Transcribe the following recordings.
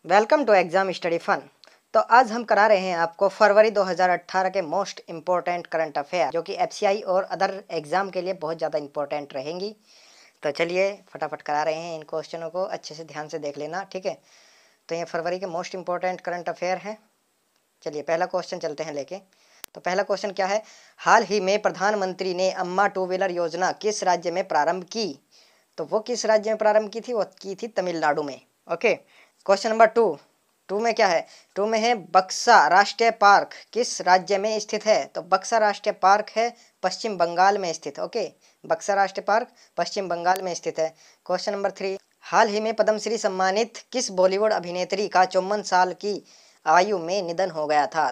Welcome to exam study fun. तो आज हम करा रहे हैं आपको फरवरी 2018 के मोस्ट इम्पोर्टेंट करंट अफेयर जो कि एफसीआई और अदर एग्जाम के लिए बहुत ज़्यादा इम्पोर्टेंट रहेंगी। तो चलिए फटाफट करा रहे हैं इन क्वेश्चनों को, अच्छे से ध्यान से देख लेना, ठीक है। तो ये फरवरी के मोस्ट इम्पोर्टेंट करंट अफेयर हैं। चलिए पहला क्वेश्चन चलते हैं लेके। तो पहला क्वेश्चन क्या है, हाल ही में प्रधानमंत्री ने अम्मा टू व्हीलर योजना किस राज्य में प्रारंभ की? तो वो किस राज्य में प्रारंभ की थी? वो की थी तमिलनाडु में। ओके, क्वेश्चन नंबर टू में क्या है? टू में है बक्सा राष्ट्रीय पार्क किस राज्य में स्थित है? तो बक्सा राष्ट्रीय पार्क है पश्चिम बंगाल में स्थित। ओके, बक्सा राष्ट्रीय पार्क पश्चिम बंगाल में स्थित है। क्वेश्चन नंबर थ्री, हाल ही में पद्मश्री सम्मानित किस बॉलीवुड अभिनेत्री का 54 साल की आयु में निधन हो गया था?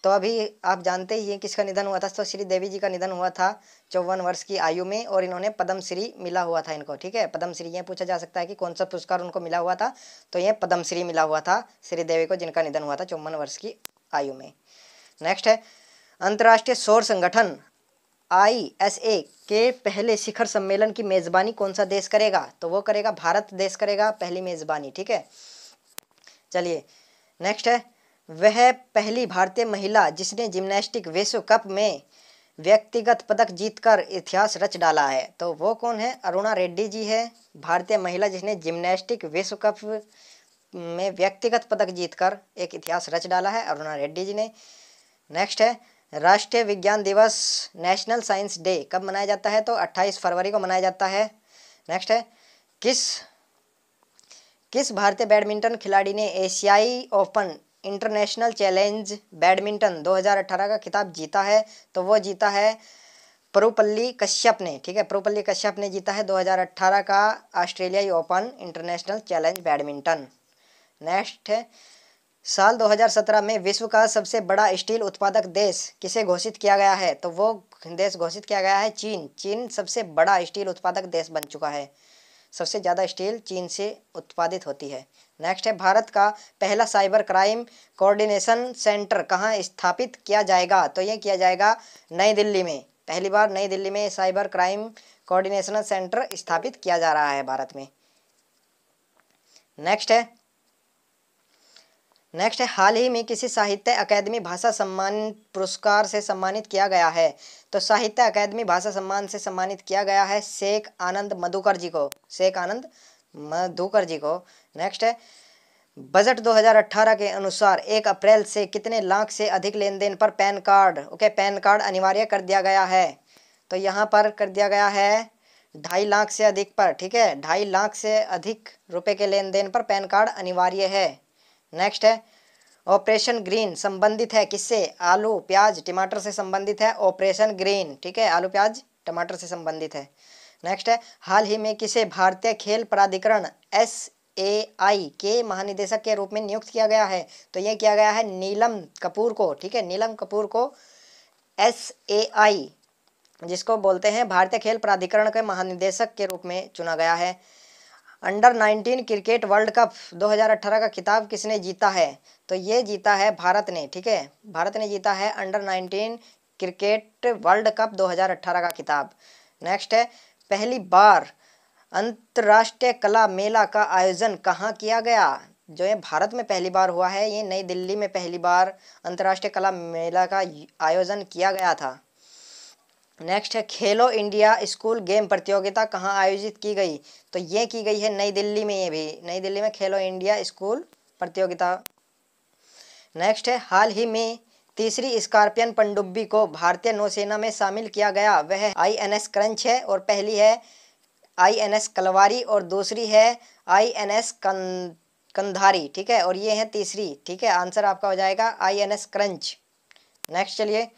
तो अभी आप जानते ही हैं किसका निधन हुआ था। तो श्रीदेवी जी का निधन हुआ था 54 वर्ष की आयु में, और इन्होंने पद्मश्री मिला हुआ था इनको, ठीक है। पद्मश्री, ये पूछा जा सकता है कि कौन सा पुरस्कार उनको मिला हुआ था, तो ये पद्मश्री मिला हुआ था श्रीदेवी को, जिनका निधन हुआ था 54 वर्ष की आयु में। नेक्स्ट है, अंतर्राष्ट्रीय सौर संगठन ISA के पहले शिखर सम्मेलन की मेजबानी कौन सा देश करेगा? तो वो करेगा भारत देश करेगा पहली मेजबानी, ठीक है। चलिए नेक्स्ट है, वह पहली भारतीय महिला जिसने जिम्नास्टिक विश्व कप में व्यक्तिगत पदक जीतकर इतिहास रच डाला है। तो वो कौन है? अरुणा रेड्डी जी है, भारतीय महिला जिसने जिम्नास्टिक विश्व कप में व्यक्तिगत पदक जीतकर एक इतिहास रच डाला है, अरुणा रेड्डी जी ने। नेक्स्ट है, राष्ट्रीय विज्ञान दिवस नेशनल साइंस डे कब मनाया जाता है? तो 28 फरवरी को मनाया जाता है। नेक्स्ट है, किस भारतीय बैडमिंटन खिलाड़ी ने एशियाई ओपन इंटरनेशनल चैलेंज बैडमिंटन 2018 का खिताब जीता है? तो वो जीता है परुपल्ली कश्यप ने, ठीक है। परुपल्ली कश्यप ने जीता है 2018 का ऑस्ट्रेलियाई open international challenge badminton. Next है, साल 2017 में विश्व का सबसे बड़ा स्टील उत्पादक देश किसे घोषित किया गया है? तो वो देश घोषित किया गया है चीन। चीन सबसे बड़ा स्टील उत्पादक देश बन चुका है, सबसे ज़्यादा स्टील चीन से उत्पादित होती है। नेक्स्ट है, भारत का पहला साइबर क्राइम कोऑर्डिनेशन सेंटर कहाँ स्थापित किया जाएगा? तो ये किया जाएगा नई दिल्ली में। पहली बार नई दिल्ली में साइबर क्राइम कोऑर्डिनेशन सेंटर स्थापित किया जा रहा है भारत में। नेक्स्ट है, हाल ही में किसी साहित्य अकादमी भाषा सम्मान पुरस्कार से सम्मानित किया गया है? तो साहित्य अकादमी भाषा सम्मान से सम्मानित किया गया है शेख आनंद मधुकर जी को, शेख आनंद मधुकर जी को। नेक्स्ट है, बजट 2018 के अनुसार 1 अप्रैल से कितने लाख से अधिक लेन देन पर pan card, okay, pan card अनिवार्य कर दिया गया है? तो यहाँ पर कर दिया गया है 2.5 लाख से अधिक पर, ठीक है। 2.5 लाख से अधिक रुपए के लेन देन पर पैन कार्ड अनिवार्य है। नेक्स्ट है, ऑपरेशन ग्रीन संबंधित है किससे? आलू प्याज टमाटर से संबंधित है ऑपरेशन ग्रीन, ठीक है, आलू प्याज टमाटर से संबंधित है। नेक्स्ट है, हाल ही में किसे भारतीय खेल प्राधिकरण SAI के महानिदेशक के रूप में नियुक्त किया गया है? तो ये किया गया है नीलम कपूर को, ठीक है, नीलम कपूर को SAI, जिसको बोलते हैं भारतीय खेल प्राधिकरण के महानिदेशक के रूप में चुना गया है। अंडर 19 क्रिकेट वर्ल्ड कप 2018 का खिताब किसने जीता है? तो ये जीता है भारत ने, ठीक है, भारत ने जीता है अंडर 19 क्रिकेट वर्ल्ड कप 2018 का खिताब। नेक्स्ट है, पहली बार अंतर्राष्ट्रीय कला मेला का आयोजन कहाँ किया गया? जो ये भारत में पहली बार हुआ है, ये नई दिल्ली में पहली बार अंतर्राष्ट्रीय कला मेला का आयोजन किया गया था। नेक्स्ट है, खेलो इंडिया स्कूल गेम प्रतियोगिता कहाँ आयोजित की गई? तो ये की गई है नई दिल्ली में, ये भी नई दिल्ली में खेलो इंडिया स्कूल प्रतियोगिता। नेक्स्ट है, हाल ही में तीसरी स्कॉर्पियन पनडुब्बी को भारतीय नौसेना में शामिल किया गया, वह INS क्रंच है, और पहली है INS कलवारी और दूसरी है INS कंधारी, ठीक है, और ये है तीसरी, ठीक है, आंसर आपका हो जाएगा INS क्रंच। नेक्स्ट चलिए,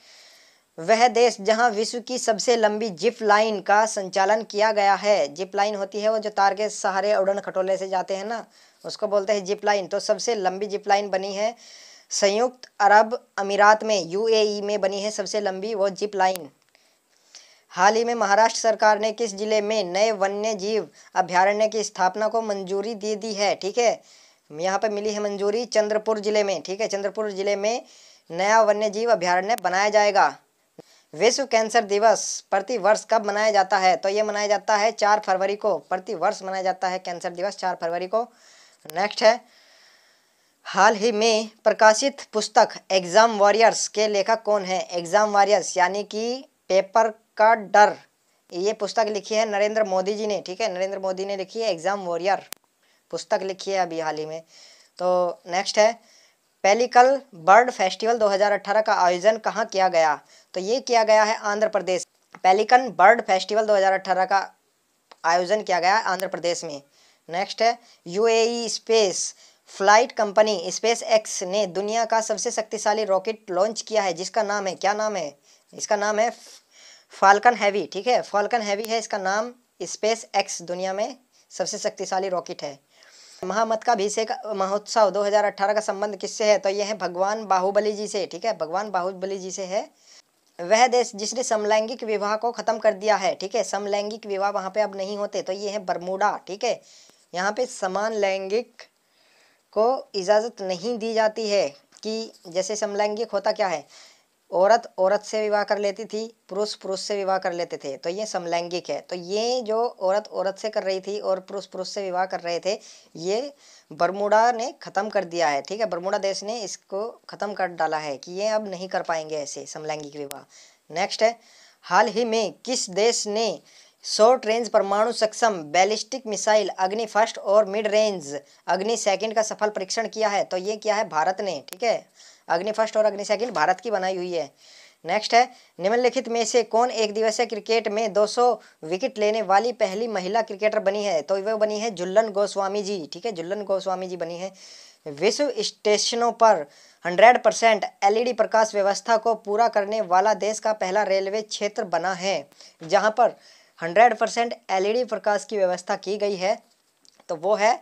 वह देश जहां विश्व की सबसे लंबी जिप लाइन का संचालन किया गया है? जिप लाइन होती है वो जो तार के सहारे उड़न खटोले से जाते हैं ना, उसको बोलते हैं जिप लाइन। तो सबसे लंबी जिप लाइन बनी है संयुक्त अरब अमीरात में, UAE में बनी है सबसे लंबी वो जिप लाइन। हाल ही में महाराष्ट्र सरकार ने किस जिले में नए वन्य जीव अभ्यारण्य की स्थापना को मंजूरी दे दी है? ठीक है, यहाँ पर मिली है मंजूरी चंद्रपुर जिले में, ठीक है, चंद्रपुर जिले में नया वन्य जीव अभ्यारण्य बनाया जाएगा। विश्व कैंसर दिवस प्रति वर्ष कब मनाया जाता है? तो ये मनाया जाता है 4 फरवरी को, प्रति वर्ष मनाया जाता है कैंसर दिवस 4 फरवरी को। नेक्स्ट है, हाल ही में प्रकाशित पुस्तक एग्जाम वॉरियर्स के लेखक कौन है? एग्जाम वॉरियर्स यानी कि पेपर का डर, ये पुस्तक लिखी है नरेंद्र मोदी जी ने, ठीक है, नरेंद्र मोदी ने लिखी है एग्जाम वॉरियर पुस्तक लिखी है अभी हाल ही में। तो नेक्स्ट है, पेलिकल बर्ड फेस्टिवल 2018 का आयोजन कहाँ किया गया? तो ये किया गया है Andhra Pradesh. Pelican bird festival 2018 का आयोजन किया गया आंध्र प्रदेश में। नेक्स्ट है, UAE space flight company space x ने दुनिया का सबसे शक्तिशाली रॉकेट लॉन्च किया है, जिसका नाम है, क्या नाम है? इसका नाम है फाल्कन हैवी, ठीक है, फाल्कन हैवी है इसका नाम। स्पेस एक्स दुनिया में सबसे शक्तिशाली रॉकेट है। महामस्तकाभिषेक महोत्सव 2018 का संबंध किससे है? तो यह है भगवान बाहुबली जी से, ठीक है, भगवान बाहुबली जी से है। वह देश जिसने समलैंगिक विवाह को खत्म कर दिया है, ठीक है, समलैंगिक विवाह वहाँ पे अब नहीं होते, तो ये है बरमूडा, ठीक है। यहाँ पे समान लैंगिक को इजाज़त नहीं दी जाती है कि जैसे समलैंगिक होता क्या है, औरत औरत से विवाह कर लेती थी, पुरुष पुरुष से विवाह कर लेते थे, तो ये समलैंगिक है। तो ये जो औरत औरत से कर रही थी और पुरुष पुरुष से विवाह कर रहे थे, ये बरमूडा ने ख़त्म कर दिया है, ठीक है, बरमूडा देश ने इसको ख़त्म कर डाला है कि ये अब नहीं कर पाएंगे ऐसे समलैंगिक विवाह। नेक्स्ट है, हाल ही में किस देश ने शॉर्ट रेंज परमाणु सक्षम बैलिस्टिक मिसाइल अग्नि फर्स्ट और मिड रेंज अग्नि सेकंड का सफल परीक्षण किया है? तो ये किया है भारत ने, ठीक है, अग्नि फर्स्ट और अग्नि सेकंड भारत की बनाई हुई है। नेक्स्ट है, निम्नलिखित में से कौन एक दिवसीय क्रिकेट में 200 विकेट लेने वाली पहली महिला क्रिकेटर बनी है? तो वह बनी है झूलन गोस्वामी जी, ठीक है, झूलन गोस्वामी जी बनी है। विश्व स्टेशनों पर 100% एलईडी प्रकाश व्यवस्था को पूरा करने वाला देश का पहला रेलवे क्षेत्र बना है, जहां पर 100% एलईडी प्रकाश की व्यवस्था की गई है, तो वो है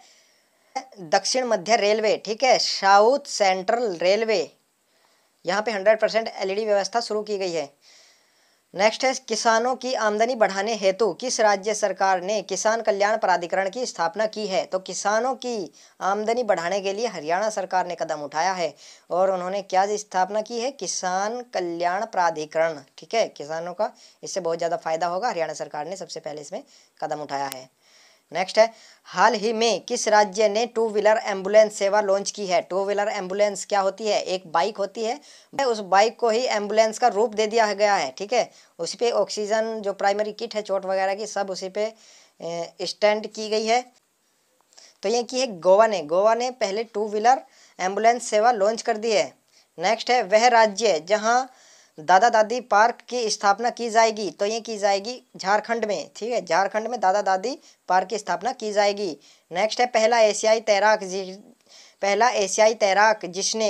दक्षिण मध्य रेलवे, ठीक है, साउथ सेंट्रल रेलवे, यहाँ पे 100% एलईडी व्यवस्था शुरू की गई है। नेक्स्ट है, किसानों की आमदनी बढ़ाने हेतु किस राज्य सरकार ने किसान कल्याण प्राधिकरण की स्थापना की है? तो किसानों की आमदनी बढ़ाने के लिए हरियाणा सरकार ने कदम उठाया है, और उन्होंने क्या स्थापना की है? किसान कल्याण प्राधिकरण, ठीक है, किसानों का इससे बहुत ज़्यादा फायदा होगा, हरियाणा सरकार ने सबसे पहले इसमें कदम उठाया है। नेक्स्ट है, हाल ही में किस राज्य ने 2 व्हीलर एम्बुलेंस सेवा लॉन्च की है? 2 व्हीलर एम्बुलेंस क्या होती है? एक बाइक होती है, उस बाइक को ही एम्बुलेंस का रूप दे दिया गया है, ठीक है, उसी पे ऑक्सीजन जो प्राइमरी किट है चोट वगैरह की सब उसी पे स्टैंड की गई है। तो ये की है गोवा ने पहले 2 व्हीलर एम्बुलेंस सेवा लॉन्च कर दी है। नेक्स्ट है, वह राज्य जहाँ दादा दादी पार्क की स्थापना की जाएगी? तो ये की जाएगी झारखंड में, ठीक है, झारखंड में दादा दादी पार्क की स्थापना की जाएगी। नेक्स्ट है, पहला एशियाई तैराक जिसने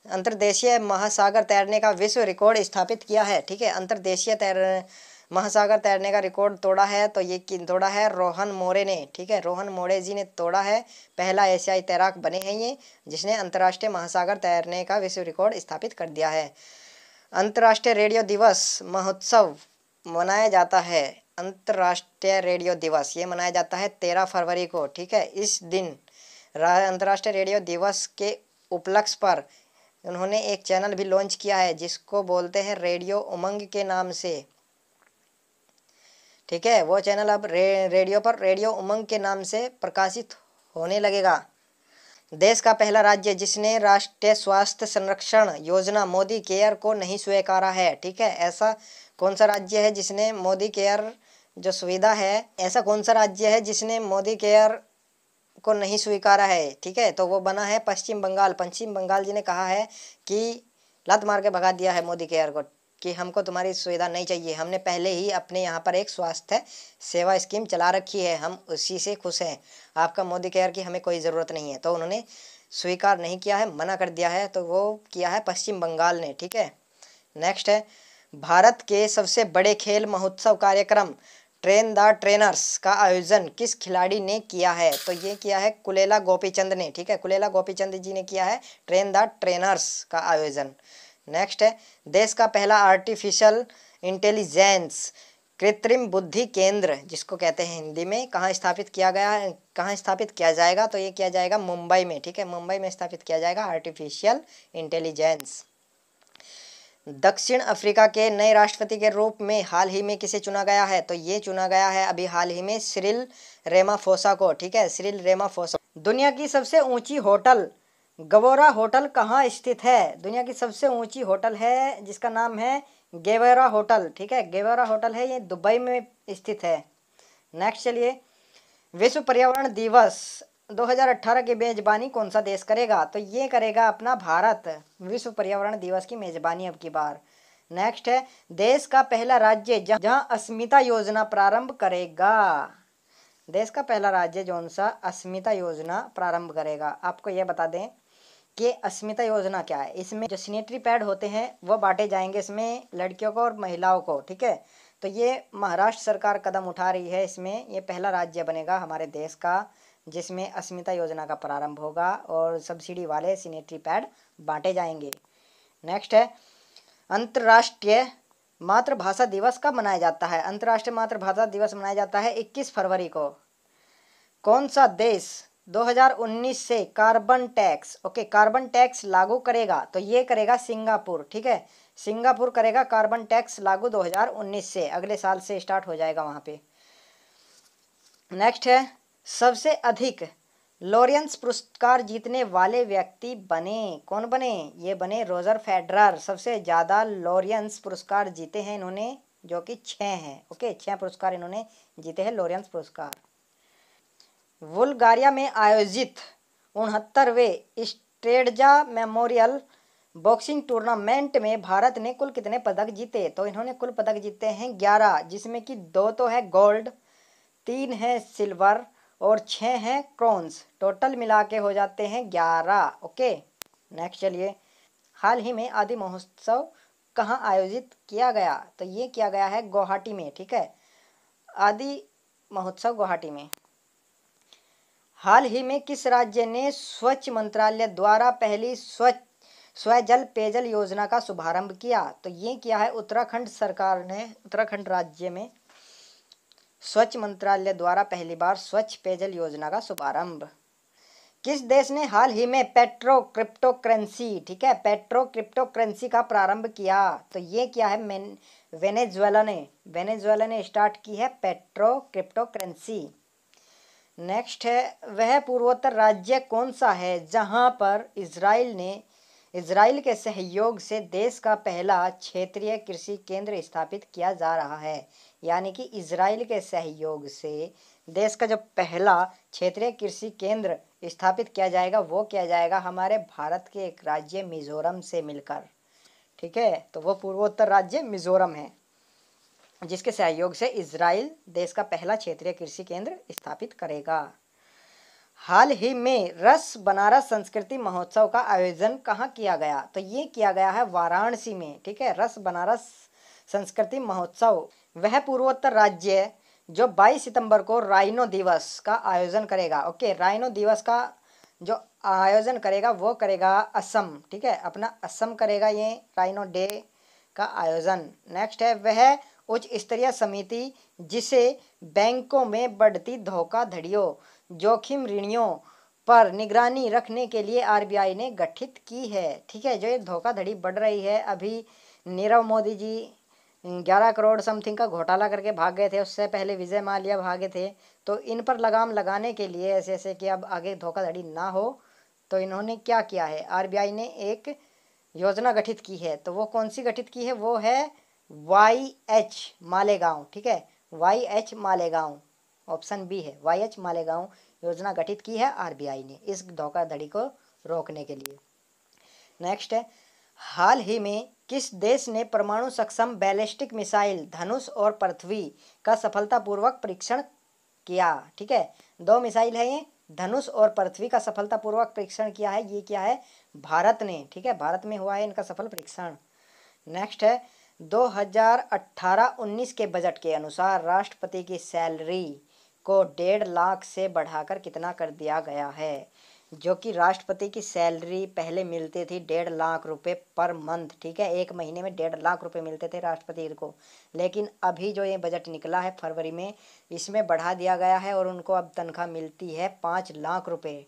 अंतर्देशीय महासागर तैरने का विश्व रिकॉर्ड स्थापित किया है, ठीक है, अंतर्देशीय महासागर तैरने का रिकॉर्ड तोड़ा है, तो ये तोड़ा है रोहन मोरे ने, ठीक है, रोहन मोरे जी ने तोड़ा है, पहला एशियाई तैराक बने हैं ये जिसने अंतर्राष्ट्रीय महासागर तैरने का विश्व रिकॉर्ड स्थापित कर दिया है। अंतर्राष्ट्रीय रेडियो दिवस महोत्सव मनाया जाता है, अंतर्राष्ट्रीय रेडियो दिवस ये मनाया जाता है 13 फरवरी को, ठीक है। इस दिन अंतर्राष्ट्रीय रेडियो दिवस के उपलक्ष्य पर उन्होंने एक चैनल भी लॉन्च किया है जिसको बोलते हैं रेडियो उमंग के नाम से, ठीक है, वो चैनल अब रेडियो पर रेडियो उमंग के नाम से प्रकाशित होने लगेगा। देश का पहला राज्य जिसने राष्ट्रीय स्वास्थ्य संरक्षण योजना मोदी केयर को नहीं स्वीकारा है, ठीक है, ऐसा कौन सा राज्य है जिसने मोदी केयर जो सुविधा है, ऐसा कौन सा राज्य है जिसने मोदी केयर को नहीं स्वीकारा है? ठीक है, तो वो बना है पश्चिम बंगाल। पश्चिम बंगाल जी ने कहा है कि लात मार के भगा दिया है मोदी केयर को कि हमको तुम्हारी सुविधा नहीं चाहिए, हमने पहले ही अपने यहाँ पर एक स्वास्थ्य सेवा स्कीम चला रखी है, हम उसी से खुश हैं, आपका मोदी केयर की हमें कोई ज़रूरत नहीं है। तो उन्होंने स्वीकार नहीं किया है, मना कर दिया है, तो वो किया है पश्चिम बंगाल ने, ठीक है। नेक्स्ट है, भारत के सबसे बड़े खेल महोत्सव कार्यक्रम ट्रेन द ट्रेनर्स का आयोजन किस खिलाड़ी ने किया है? तो ये किया है कुलेला गोपीचंद ने, ठीक है, कुलेला गोपीचंद जी ने किया है ट्रेन द ट्रेनर्स का आयोजन। नेक्स्ट है, देश का पहला आर्टिफिशियल इंटेलिजेंस कृत्रिम बुद्धि केंद्र जिसको कहते हैं हिंदी में कहाँ स्थापित किया गया है, कहाँ स्थापित किया जाएगा? तो ये किया जाएगा मुंबई में, ठीक है, मुंबई में स्थापित किया जाएगा आर्टिफिशियल इंटेलिजेंस। दक्षिण अफ्रीका के नए राष्ट्रपति के रूप में हाल ही में किसे चुना गया है? तो ये चुना गया है अभी हाल ही में सिरिल रेमाफोसा को। ठीक है, सिरिल रेमाफोसा। दुनिया की सबसे ऊंची होटल गवोरा होटल कहाँ स्थित है? दुनिया की सबसे ऊंची होटल है जिसका नाम है गेवरा होटल। ठीक है, गेवरा होटल है, ये दुबई में स्थित है। नेक्स्ट चलिए, विश्व पर्यावरण दिवस 2018 की मेजबानी कौन सा देश करेगा? तो ये करेगा अपना भारत, विश्व पर्यावरण दिवस की मेजबानी अब की बार। नेक्स्ट है, देश का पहला राज्य जहां अस्मिता योजना प्रारंभ करेगा। देश का पहला राज्य कौन सा अस्मिता योजना प्रारंभ करेगा? आपको यह बता दें कि अस्मिता योजना क्या है। इसमें जो सैनिटरी पैड होते हैं वो बांटे जाएंगे इसमें लड़कियों को और महिलाओं को। ठीक है, तो ये महाराष्ट्र सरकार कदम उठा रही है। इसमें ये पहला राज्य बनेगा हमारे देश का जिसमें अस्मिता योजना का प्रारंभ होगा और सब्सिडी वाले सैनिटरी पैड बांटे जाएंगे। नेक्स्ट है, अंतर्राष्ट्रीय मातृभाषा दिवस कब मनाया जाता है? अंतर्राष्ट्रीय मातृभाषा दिवस मनाया जाता है 21 फरवरी को। कौन सा देश 2019 से कार्बन टैक्स कार्बन टैक्स लागू करेगा? तो ये करेगा सिंगापुर। ठीक है, सिंगापुर करेगा कार्बन टैक्स लागू 2019 से, अगले साल से स्टार्ट हो जाएगा वहाँ पे। नेक्स्ट है, सबसे अधिक लॉरेंस पुरस्कार जीतने वाले व्यक्ति बने। कौन बने? ये बने रॉजर फेडरर। सबसे ज़्यादा लॉरेंस पुरस्कार जीते हैं इन्होंने, जो कि 6 हैं। 6 पुरस्कार इन्होंने जीते हैं लॉरेंस पुरस्कार। बुल्गारिया में आयोजित 69वें स्ट्रेडजा मेमोरियल बॉक्सिंग टूर्नामेंट में भारत ने कुल कितने पदक जीते? तो इन्होंने कुल पदक जीते हैं 11, जिसमें कि 2 तो है गोल्ड, 3 है सिल्वर और 6 हैं ब्रॉन्ज। टोटल मिला के हो जाते हैं 11। नेक्स्ट चलिए, हाल ही में आदि महोत्सव कहाँ आयोजित किया गया? तो ये किया गया है गुवाहाटी में। ठीक है, आदि महोत्सव गुवाहाटी में। हाल ही में किस राज्य ने स्वच्छ मंत्रालय द्वारा पहली स्वजल पेयजल योजना का शुभारंभ किया? तो ये किया है उत्तराखंड सरकार ने। उत्तराखंड राज्य में स्वच्छ मंत्रालय द्वारा पहली बार स्वच्छ पेयजल योजना का शुभारंभ। किस देश ने हाल ही में पेट्रो क्रिप्टो करेंसी, ठीक है, पेट्रो क्रिप्टो करेंसी का प्रारंभ किया? तो ये किया है वेनेजुएला ने। वेनेजुएला ने स्टार्ट की है पेट्रो क्रिप्टो करेंसी। नेक्स्ट है, वह पूर्वोत्तर राज्य कौन सा है जहां पर इजराइल के सहयोग से देश का पहला क्षेत्रीय कृषि केंद्र स्थापित किया जा रहा है? यानी कि इजराइल के सहयोग से देश का जो पहला क्षेत्रीय कृषि केंद्र स्थापित किया जाएगा वो किया जाएगा हमारे भारत के एक राज्य मिजोरम से मिलकर। ठीक है, तो वो पूर्वोत्तर राज्य मिजोरम है जिसके सहयोग से इजराइल देश का पहला क्षेत्रीय कृषि केंद्र स्थापित करेगा। हाल ही में रस बनारस संस्कृति महोत्सव का आयोजन कहाँ किया गया? तो ये किया गया है वाराणसी में। ठीक है, रस बनारस संस्कृति महोत्सव। वह पूर्वोत्तर राज्य जो 22 सितंबर को राइनो दिवस का आयोजन करेगा। राइनो दिवस का जो आयोजन करेगा वो करेगा असम। ठीक है, अपना असम करेगा ये राइनो डे का आयोजन। नेक्स्ट है, वह उच्च स्तरीय समिति जिसे बैंकों में बढ़ती धोखाधड़ियों जोखिम ऋणियों पर निगरानी रखने के लिए आरबीआई ने गठित की है। ठीक है, जो ये धोखाधड़ी बढ़ रही है, अभी नीरव मोदी जी 11 करोड़ समथिंग का घोटाला करके भाग गए थे, उससे पहले विजय माल्या भागे थे, तो इन पर लगाम लगाने के लिए ऐसे ऐसे कि अब आगे धोखाधड़ी ना हो, तो इन्होंने क्या किया है, आरबीआई ने एक योजना गठित की है। तो वो कौन सी गठित की है? वो है YH मालेगांव। ठीक है, YH मालेगांव, ऑप्शन बी है, YH मालेगांव योजना गठित की है आरबीआई ने इस धोखाधड़ी को रोकने के लिए। नेक्स्ट है, हाल ही में किस देश ने परमाणु सक्षम बैलिस्टिक मिसाइल धनुष और पृथ्वी का सफलतापूर्वक परीक्षण किया? ठीक है, 2 मिसाइल है ये, धनुष और पृथ्वी का सफलतापूर्वक परीक्षण किया है, ये किया है भारत ने। ठीक है, भारत में हुआ है इनका सफल परीक्षण। नेक्स्ट है, 2018-19 के बजट के अनुसार राष्ट्रपति की सैलरी को 1.5 लाख से बढ़ाकर कितना कर दिया गया है? जो कि राष्ट्रपति की सैलरी पहले मिलती थी 1.5 लाख रुपए पर मंथ। ठीक है, एक महीने में 1.5 लाख रुपए मिलते थे राष्ट्रपति को, लेकिन अभी जो ये बजट निकला है फरवरी में, इसमें बढ़ा दिया गया है और उनको अब तनख्वाह मिलती है 5 लाख रुपए,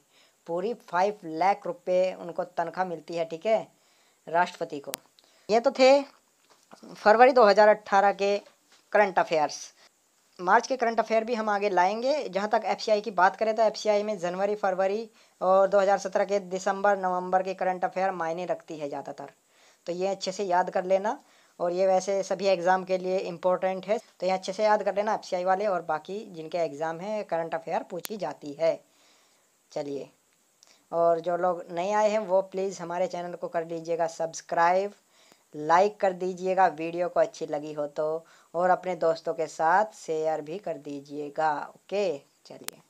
पूरी 5 लाख रुपए उनको तनख्वाह मिलती है। ठीक है, राष्ट्रपति को। ये तो थे फरवरी 2018 के करंट अफेयर्स। मार्च के करंट अफेयर भी हम आगे लाएंगे। जहाँ तक एफसीआई की बात करें तो एफसीआई में जनवरी, फरवरी और 2017 के दिसंबर, नवंबर के करंट अफेयर मायने रखती है ज़्यादातर। तो ये अच्छे से याद कर लेना, और ये वैसे सभी एग्ज़ाम के लिए इम्पोर्टेंट है, तो ये अच्छे से याद कर लेना एफसीआई वाले और बाकी जिनके एग्ज़ाम हैं करंट अफेयर पूछी जाती है। चलिए, और जो लोग नए आए हैं वो प्लीज़ हमारे चैनल को कर लीजिएगा सब्सक्राइब, लाइक कर दीजिएगा वीडियो को अच्छी लगी हो तो, और अपने दोस्तों के साथ शेयर भी कर दीजिएगा। ओके, चलिए।